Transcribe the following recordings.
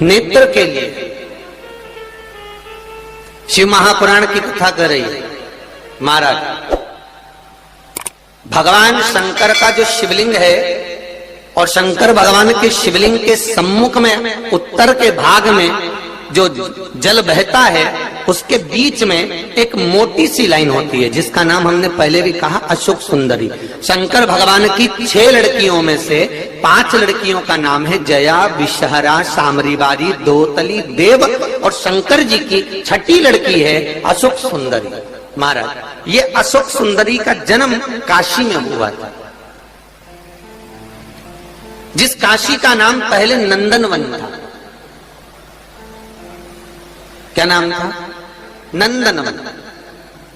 नेत्र के लिए शिव महापुराण की कथा कर रही है महाराज। भगवान शंकर का जो शिवलिंग है और शंकर भगवान के शिवलिंग के सम्मुख में उत्तर के भाग में जो जल बहता है उसके बीच में एक मोटी सी लाइन होती है जिसका नाम हमने पहले भी कहा अशोक सुंदरी। शंकर भगवान की 6 लड़कियों में से 5 लड़कियों का नाम है जया, विषहरा, सामरीवारी, दोतली, देव और शंकर जी की 6ठी लड़की है अशोक सुंदरी। महाराज ये अशोक सुंदरी का जन्म काशी में हुआ था, जिस काशी का नाम पहले नंदनवन था। क्या नाम था? नंदनवन।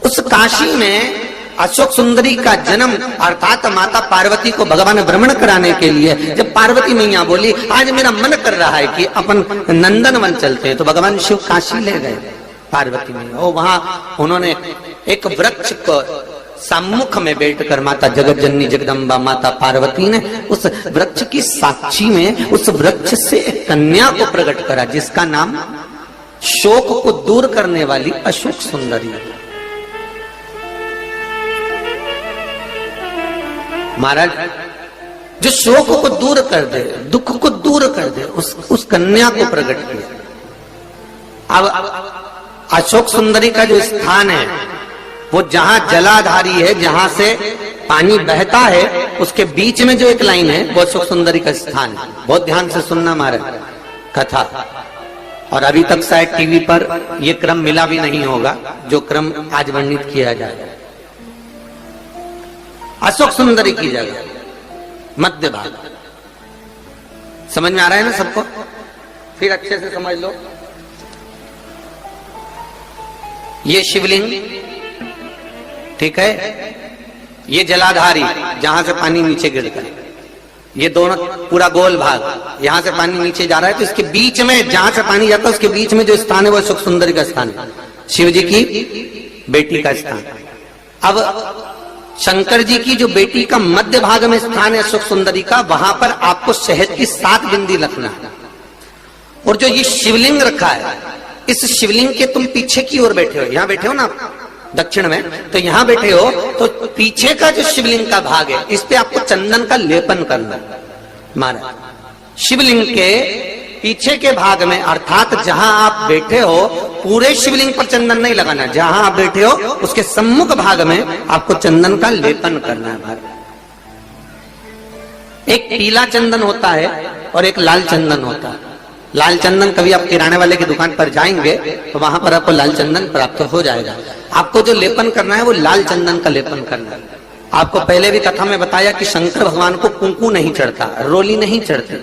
उस काशी में अशोक सुंदरी का जन्म अर्थात माता पार्वती को भगवान भ्रमण कराने के लिए जब पार्वती मैया बोली आज मेरा मन कर रहा है कि अपन नंदनवन चलते हैं, तो भगवान शिव काशी ले गए पार्वती मैया। और वहां उन्होंने एक वृक्ष को सम्मुख में बैठकर माता जगत जननी जगदम्बा माता पार्वती ने उस वृक्ष की साक्षी में उस वृक्ष से एक कन्या को प्रकट करा जिसका नाम शोक को दूर करने वाली अशोक सुंदरी। महाराज जो शोक को दूर कर दे, दुख को दूर कर दे, उस कन्या को प्रकट किया। अब अशोक सुंदरी का जो स्थान है वो जहां जलाधारी है, जहां से पानी बहता है, उसके बीच में जो एक लाइन है वो अशोक सुंदरी का स्थान है। बहुत ध्यान से सुनना महाराज कथा। और अभी तक शायद टीवी पर यह क्रम मिला भी नहीं होगा जो क्रम आज वर्णित किया जाएगा। अशोक सुंदरी की जगह मध्य भाग। समझ में आ रहा है ना सबको? फिर अच्छे से समझ लो। ये शिवलिंग ठीक है, ये जलाधारी जहां से पानी नीचे गिरता है, ये दोनों पूरा गोल भाग, यहां से पानी नीचे जा रहा है, तो इसके बीच में जहां से पानी जाता है उसके बीच में जो स्थान है वो अशोक सुंदरी का स्थान है, शिव जी की बेटी का स्थान। अब शंकर जी की जो बेटी का मध्य भाग में स्थान है अशोक सुंदरी का, वहां पर आपको शहद की 7 बिंदी रखना है। और जो ये शिवलिंग रखा है, इस शिवलिंग के तुम पीछे की ओर बैठे हो, यहां बैठे हो ना दक्षिण में, तो यहां बैठे हो, तो पीछे का जो शिवलिंग का भाग है इस पे आपको चंदन का लेपन करना है। महाराज शिवलिंग के पीछे के भाग में अर्थात जहां आप बैठे हो पूरे शिवलिंग पर चंदन नहीं लगाना, जहां आप बैठे हो उसके सम्मुख भाग में आपको चंदन का लेपन करना है। महाराज एक पीला चंदन होता है और एक लाल चंदन होता है। लाल चंदन कभी आप किराने वाले की दुकान पर जाएंगे तो वहां पर आपको लाल चंदन प्राप्त हो जाएगा। आपको जो लेपन करना है वो लाल चंदन का लेपन करना है। आपको पहले भी कथा में बताया कि शंकर भगवान को कुंकू नहीं चढ़ता, रोली नहीं चढ़ती,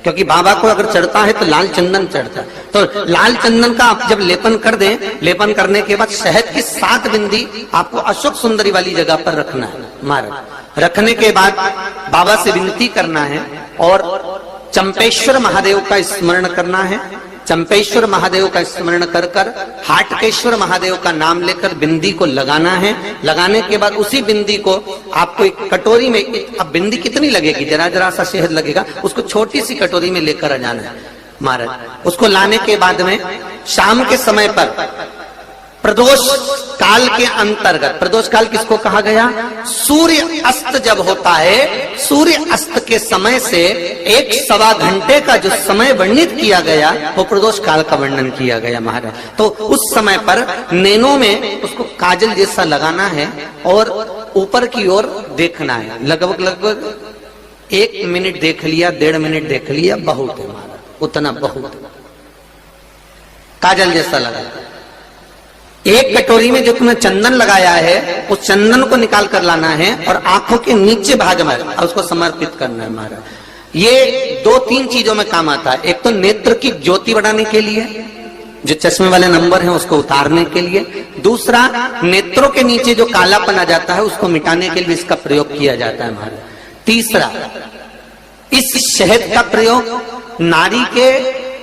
क्योंकि बाबा को अगर चढ़ता है तो लाल चंदन चढ़ता है। तो लाल चंदन का आप जब लेपन कर दें, लेपन करने के बाद शहद की 7 बिंदी आपको अशोक सुंदरी वाली जगह पर रखना है। महाराज रखने के बाद बाबा से विनती करना है और चंपेश्वर महादेव का स्मरण करना है। चंपेश्वर महादेव का स्मरण कर कर हाटकेश्वर महादेव का नाम लेकर बिंदी को लगाना है। लगाने के बाद उसी बिंदी को आपको एक कटोरी में, अब बिंदी कितनी लगेगी, जरा जरा सा शहद लगेगा, उसको छोटी सी कटोरी में लेकर आ जाना है। महाराज उसको लाने के बाद में शाम के समय पर प्रदोष काल के अंतर्गत, प्रदोष काल किसको कहा गया? सूर्य अस्त जब होता है, सूर्य अस्त के समय से 1-1.25 घंटे का जो समय वर्णित किया गया वो प्रदोष काल का वर्णन किया गया। महाराज तो उस समय पर नैनों में उसको काजल जैसा लगाना है और ऊपर की ओर देखना है। लगभग 1 मिनट देख लिया, 1.5 मिनट देख लिया, बहुत है महाराज, उतना बहुत काजल जैसा लगा। एक कटोरी में जो तुमने चंदन लगाया है उस चंदन को निकाल कर लाना है और आंखों के नीचे भाग में उसको समर्पित करना है। महाराज ये 2-3 चीजों में काम आता है। एक तो नेत्र की ज्योति बढ़ाने के लिए, जो चश्मे वाले नंबर हैं उसको उतारने के लिए। दूसरा, नेत्रों के नीचे जो कालापन आ जाता है उसको मिटाने के लिए इसका प्रयोग किया जाता है। महाराज तीसरा, इस शहद का प्रयोग नारी के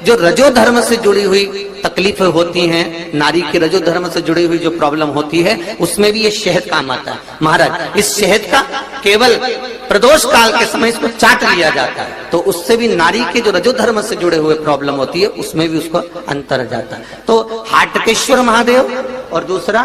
जो रजो धर्म से जुड़ी हुई तकलीफें होती हैं, नारी के रजो धर्म से जुड़ी हुई जो प्रॉब्लम होती है, उसमें भी ये शहद काम आता है। महाराज, इस शहद का केवल प्रदोष काल के समय इसको चाट लिया जाता है, तो उससे भी नारी के जो रजो धर्म से जुड़े हुए प्रॉब्लम होती है उसमें भी उसको अंतर जाता है। तो हाटकेश्वर महादेव और दूसरा